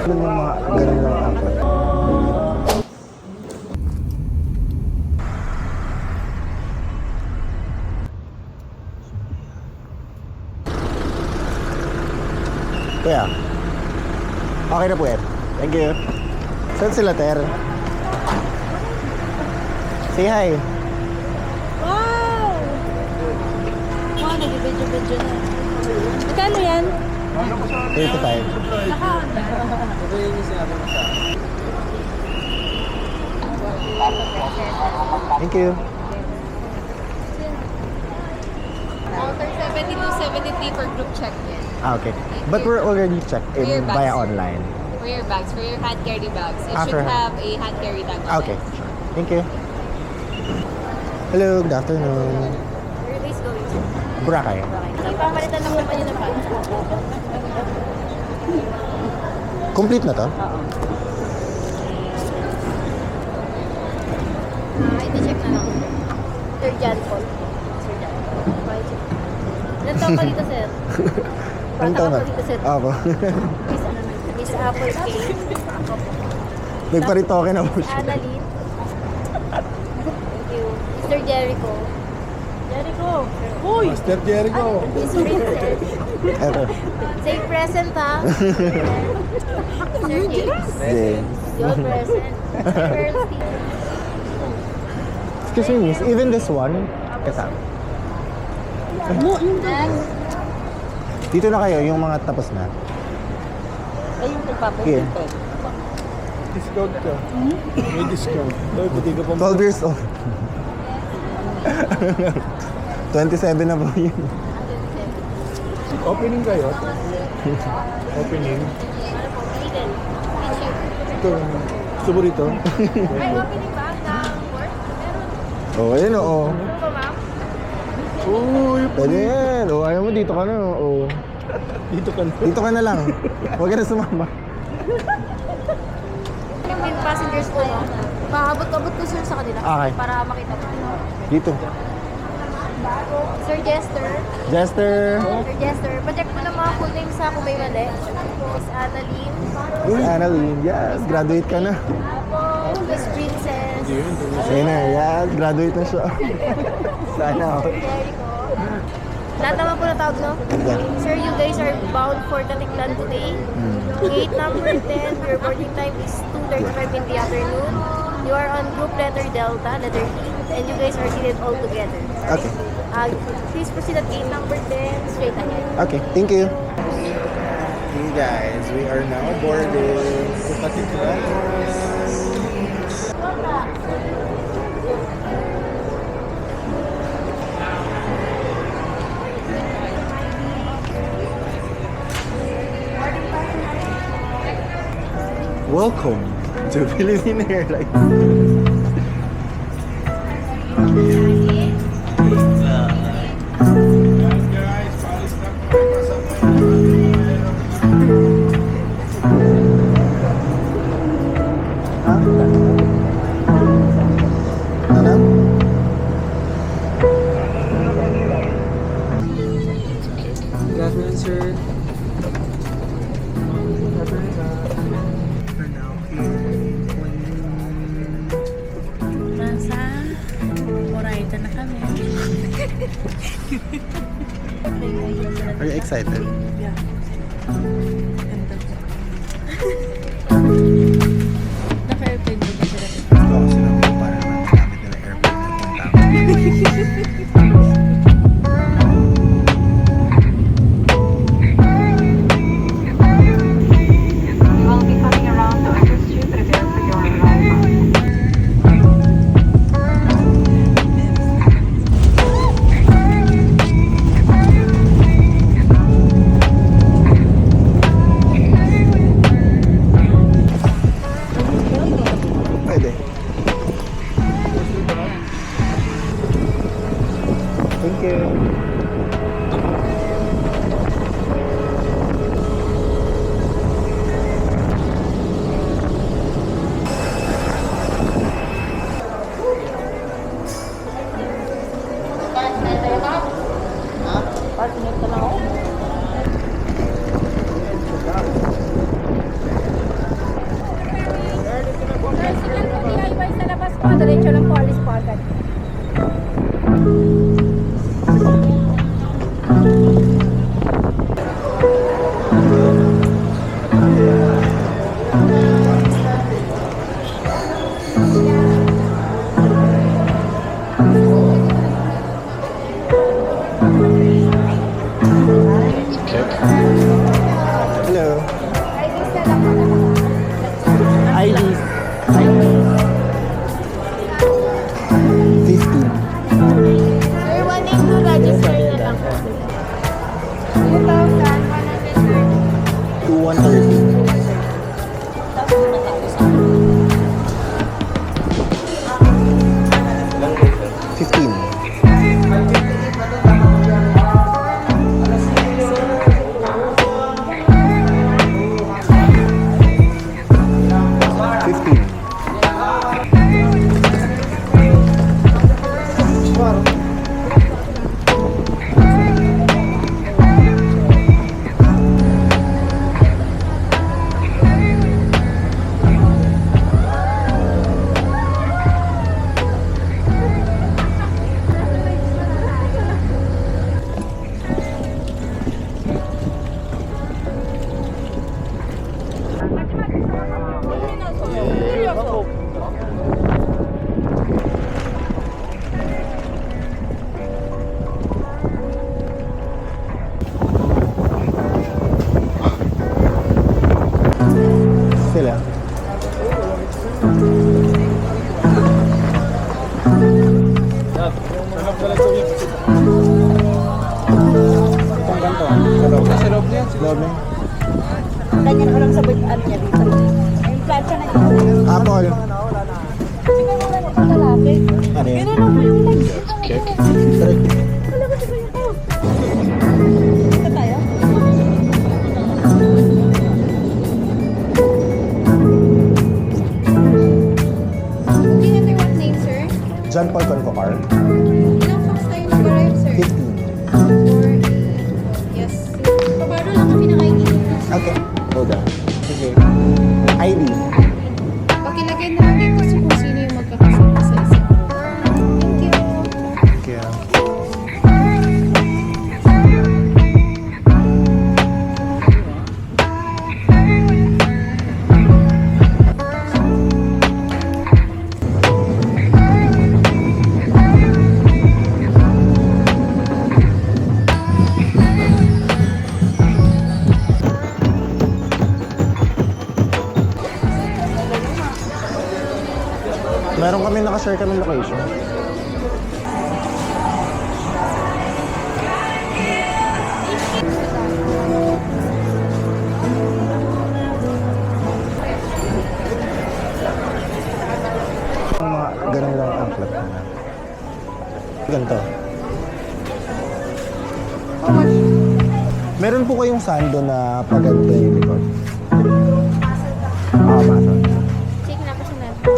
Ganun yung mga, ganun lang apat. Kuya, okay na po yan. Thank you. Saan sila, Ter? Say hi. Wow! Wow, nag-video-video na. Magkano yan? 35. Thank you. Counter 70 to 73 for group check-in. Okay. But we're already checked in Your bags. via online. For your bags, for your hand carry bags, it After- should have a hand carry tag on Okay, it. sure. Thank you. Hello, good afternoon. Where are you going to? Boracay. Okay. Ipapalitan lang naman yun ng pants. Complete na to? Oo. Ito check na lang. Sir John Paul. Sir John. Ilan taon ka dito, sir? Ang Bata taon ka na? pa dito, sir. Ako. Miss Apple Cake. Nagparitoke na po siya. Annalyn. Thank you. Mr. Jericho. Jericho. Uy! Master Jericho. Miss Princess. Eto. Say present, ha? Sir James. James. You're present. Pearl Steve. Excuse me, miss. Even this one, kasama. Next. Dito na kayo, yung mga tapos na. Ay, yung Here. Discount ka. May discount. Ay, pati ka pa. 12 years old. 27 na po yun. Opening kayo? Opening. Eden. Ito. Gusto mo rito? Ay, opening ba? Ng work? Meron. Oo, yun oo. Ano ba, ma'am? Uy, Pwede yan. O, ayaw mo dito ka na. O, dito ka na. dito ka na lang. Huwag ka na sumama. Yung passengers ko, no? Paabot-abot ko sir sa kanila. Okay. Para makita mo. Dito. Sir Jester. Jester. Sir Jester. Pa-check mo na mga full names sa kung may mali. Miss Annalyn. Miss Annalyn. Yes, graduate ka na. Miss Princess. Sige na, yes, graduate na siya. Sana ako. Jericho. Lahat naman po na tawag, no? Yeah. Sir, you guys are bound for Tatiklan today. Gate number 10. Your boarding time is 2:35 in the afternoon. You are on group letter Delta, letter E, and you guys are seated all together. Okay. Please proceed at gate number 10, straight ahead. Okay, thank you. Hey guys, we are now boarding. Welcome to Philippine Airlines. Ano? Good afternoon, sir. Nasa Moraita na kami. Are you excited? Yeah. Naka-airplane ba sila? Oo, sila po para naman gamit nila airport na punta. Will be coming around to assist you. Prepare for your arrival. Pwede. Thank you. Sa loob. Sa loob niyan. Loob na. Ganyan ko lang sa ano niya dito. Yung plancha na yun. Apple. Lalaki. Ano yan? Ganun ako yung legs. Kick. Try. Wala ko si Kuya ko. Ito tayo? Booking under what name, sir? John Paul Concocar. Ilang packs tayo mag-arrive, sir? 15. Yes. Pabaro lang kami ng ID. Okay. Hold on. Sige. ID. Pakilagay na lang dito kung sino yung magkakasama sa isa. Thank you. Okay. Meron kami nakashare kami location. Mga ganun lang ang plot na. Ganito. Meron po kayong sando na paganto yung likod. Masa. Check na kasi natin.